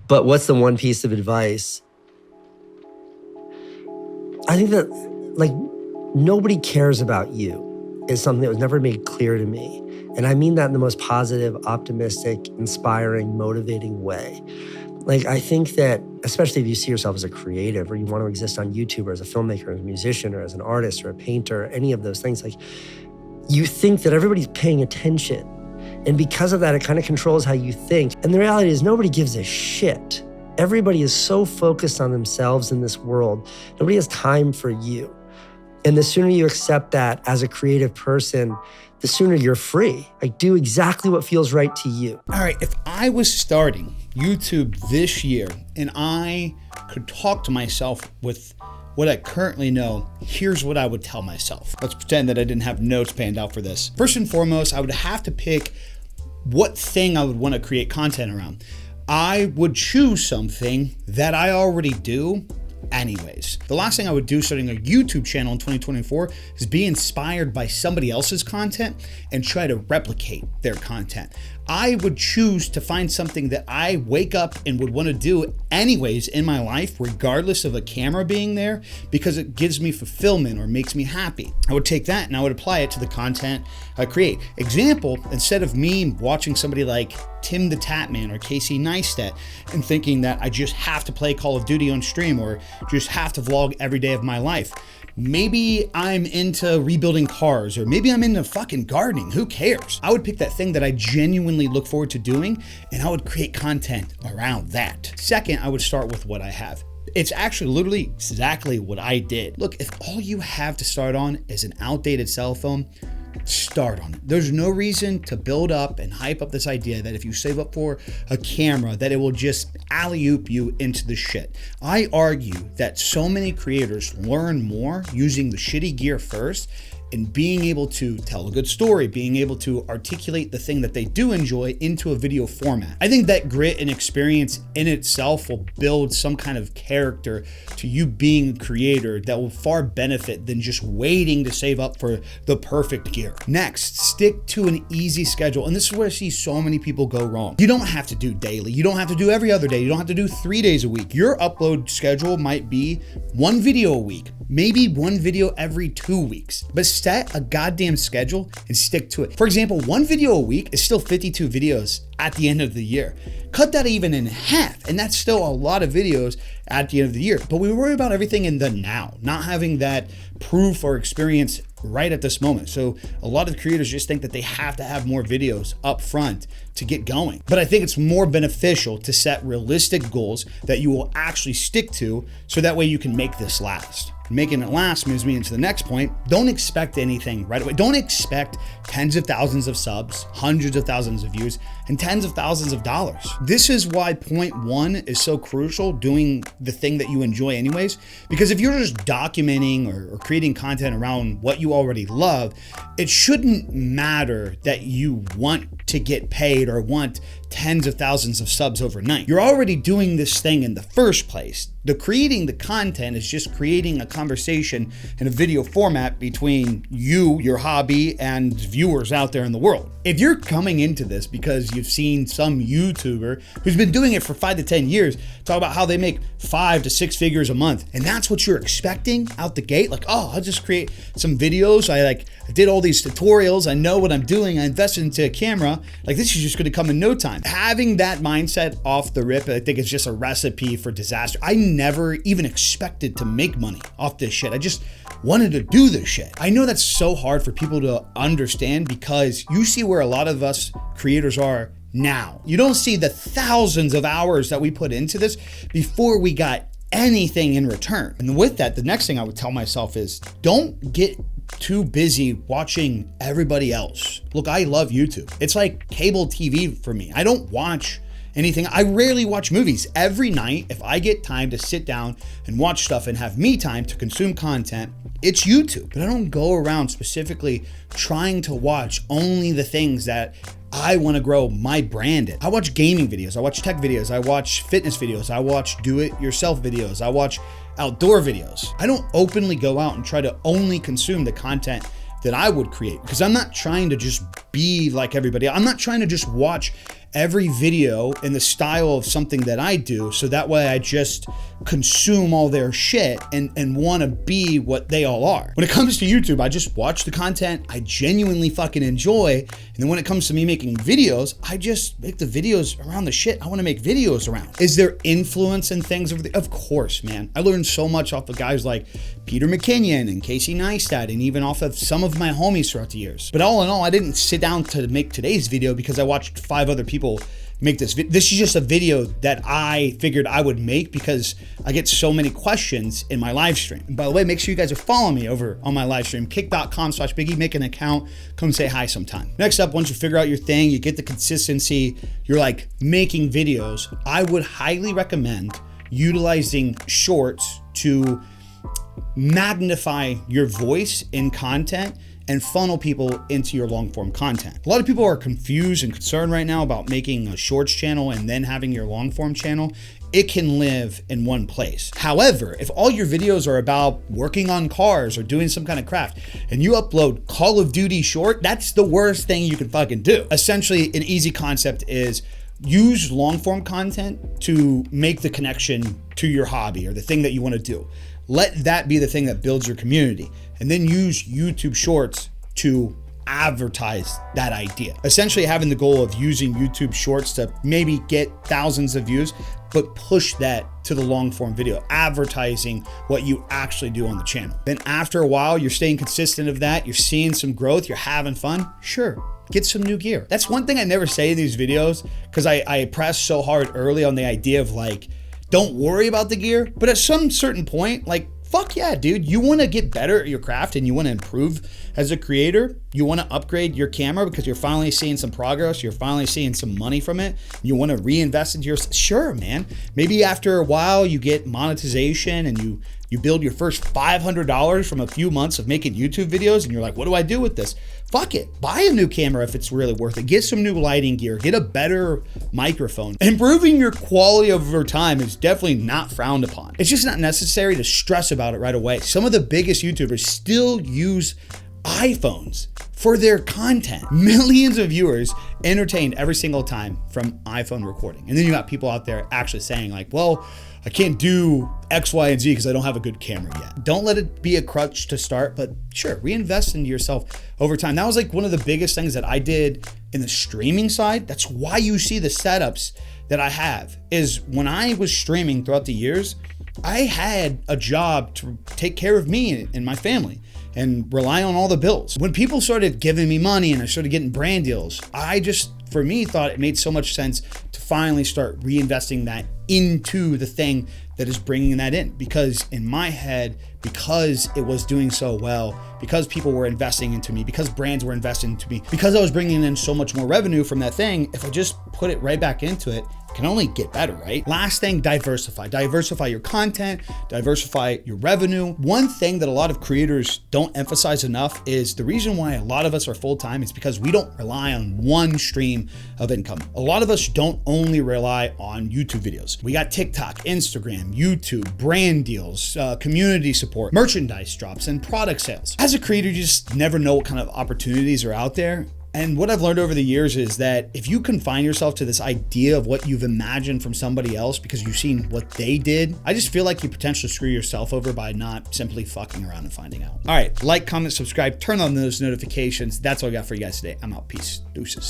But what's the one piece of advice? I think that like nobody cares about you is something that was never made clear to me. And I mean that in the most positive, optimistic, inspiring, motivating way. Like, I think that, especially if you see yourself as a creative or you want to exist on YouTube or as a filmmaker, or as a musician or as an artist or a painter, any of those things, like, you think that everybody's paying attention. And because of that, it kind of controls how you think. And the reality is nobody gives a shit. Everybody is so focused on themselves in this world. Nobody has time for you. And the sooner you accept that as a creative person, the sooner you're free. Like, do exactly what feels right to you. All right, if I was starting YouTube this year and I could talk to myself with what I currently know, here's what I would tell myself. Let's pretend that I didn't have notes planned out for this. First and foremost, I would have to pick what thing I would want to create content around. I would choose something that I already do anyways. The last thing I would do starting a YouTube channel in 2024 is be inspired by somebody else's content and try to replicate their content. I would choose to find something that I wake up and would want to do anyways in my life, regardless of a camera being there, because it gives me fulfillment or makes me happy. I would take that and I would apply it to the content I create. Example, instead of me watching somebody like Tim the Tatman or Casey Neistat and thinking that I just have to play Call of Duty on stream or just have to vlog every day of my life. Maybe I'm into rebuilding cars, or maybe I'm into fucking gardening. Who cares? I would pick that thing that I genuinely look forward to doing, and I would create content around that. Second, I would start with what I have. It's actually literally exactly what I did. Look, if all you have to start on is an outdated cell phone, start on it. There's no reason to build up and hype up this idea that if you save up for a camera, that it will just alley-oop you into the shit. I argue that so many creators learn more using the shitty gear first and being able to tell a good story, being able to articulate the thing that they do enjoy into a video format. I think that grit and experience in itself will build some kind of character to you being a creator that will far benefit than just waiting to save up for the perfect gear. Next, stick to an easy schedule. And this is where I see so many people go wrong. You don't have to do daily. You don't have to do every other day. You don't have to do 3 days a week. Your upload schedule might be 1 video a week, maybe 1 video every 2 weeks, but set a goddamn schedule and stick to it. For example, 1 video a week is still 52 videos at the end of the year. Cut that even in half, and that's still a lot of videos at the end of the year. But we worry about everything in the now, not having that proof or experience right at this moment. So a lot of creators just think that they have to have more videos up front to get going. But I think it's more beneficial to set realistic goals that you will actually stick to, so that way you can make this last. Making it last moves me into the next point. Don't expect anything right away. Don't expect tens of thousands of subs, hundreds of thousands of views, and tens of thousands of dollars. This is why point 1 is so crucial, doing the thing that you enjoy anyways. Because if you're just documenting or creating content around what you already love, it shouldn't matter that you want to get paid or want tens of thousands of subs overnight. You're already doing this thing in the first place. The creating the content is just creating a conversation in a video format between you, your hobby, and viewers out there in the world. If you're coming into this because you've seen some YouTuber who's been doing it for 5 to 10 years talk about how they make 5 to 6 figures a month, and that's what you're expecting out the gate, like, oh, I'll just create some videos. I did all these tutorials. I know what I'm doing. I invested into a camera. Like, this is just going to come in no time. Having that mindset off the rip, I think it's just a recipe for disaster. I never even expected to make money off this shit. I just wanted to do this shit. I know that's so hard for people to understand, because you see where a lot of us creators are now. You don't see the thousands of hours that we put into this before we got anything in return. And with that, the next thing I would tell myself is, don't get too busy watching everybody else. Look, I love YouTube. It's like cable TV for me. I don't watch anything. I rarely watch movies. Every night, if I get time to sit down and watch stuff and have me time to consume content, it's YouTube. But I don't go around specifically trying to watch only the things that I want to grow my brand in. I watch gaming videos, I watch tech videos, I watch fitness videos, I watch do-it-yourself videos, I watch outdoor videos. I don't openly go out and try to only consume the content that I would create, because I'm not trying to just be like everybody. I'm not trying to just watch every video in the style of something that I do, so that way I just consume all their shit and want to be what they all are. When it comes to YouTube, I just watch the content I genuinely fucking enjoy, and then when it comes to me making videos, I just make the videos around the shit I want to make videos around. Is there influence in things over the? Of course, man. I learned so much off of guys like Peter McKinnon and Casey Neistat, and even off of some of my homies throughout the years. But all in all, I didn't sit down to make today's video because I watched 5 other people make this video. This is just a video that I figured I would make because I get so many questions in my live stream. And by the way, make sure you guys are following me over on my live stream, kick.com/Biggie, make an account, come say hi sometime. Next up, once you figure out your thing, you get the consistency, you're like making videos, I would highly recommend utilizing shorts to magnify your voice in content and funnel people into your long form content. A lot of people are confused and concerned right now about making a shorts channel and then having your long form channel. It can live in one place. However, if all your videos are about working on cars or doing some kind of craft and you upload Call of Duty short, that's the worst thing you can fucking do. Essentially, an easy concept is use long form content to make the connection to your hobby or the thing that you want to do. Let that be the thing that builds your community, and then use YouTube Shorts to advertise that idea. Essentially having the goal of using YouTube Shorts to maybe get thousands of views, but push that to the long form video, advertising what you actually do on the channel. Then after a while, you're staying consistent of that, you're seeing some growth, you're having fun, sure, get some new gear. That's one thing I never say in these videos, because I press so hard early on the idea of like, don't worry about the gear, but at some certain point, like, fuck yeah, dude. You want to get better at your craft and you want to improve as a creator. You want to upgrade your camera because you're finally seeing some progress. You're finally seeing some money from it. You want to reinvest into your, sure, man. Maybe after a while you get monetization and you build your first $500 from a few months of making YouTube videos and you're like, what do I do with this? Fuck it, buy a new camera if it's really worth it. Get some new lighting gear, get a better microphone. Improving your quality over time is definitely not frowned upon. It's just not necessary to stress about it right away. Some of the biggest YouTubers still use iPhones for their content. Millions of viewers entertained every single time from iPhone recording. And then you got people out there actually saying like, well, I can't do X, Y, and Z because I don't have a good camera yet. Don't let it be a crutch to start, but sure, reinvest into yourself over time. That was like one of the biggest things that I did in the streaming side. That's why you see the setups that I have, is when I was streaming throughout the years, I had a job to take care of me and my family and rely on all the bills. When people started giving me money and I started getting brand deals, I just, for me, thought it made so much sense to finally start reinvesting that into the thing that is bringing that in. Because in my head, because it was doing so well, because people were investing into me, because brands were investing into me, because I was bringing in so much more revenue from that thing, if I just put it right back into it, it can only get better, right? Last thing, diversify. Diversify your content, diversify your revenue. One thing that a lot of creators don't emphasize enough is the reason why a lot of us are full-time is because we don't rely on one stream of income. A lot of us don't only rely on YouTube videos. We got TikTok, Instagram, YouTube, brand deals, community support, merchandise drops, and product sales. As a creator, you just never know what kind of opportunities are out there. And what I've learned over the years is that if you confine yourself to this idea of what you've imagined from somebody else because you've seen what they did, I just feel like you potentially screw yourself over by not simply fucking around and finding out. All right, like, comment, subscribe, turn on those notifications. That's all I got for you guys today. I'm out. Peace. Deuces.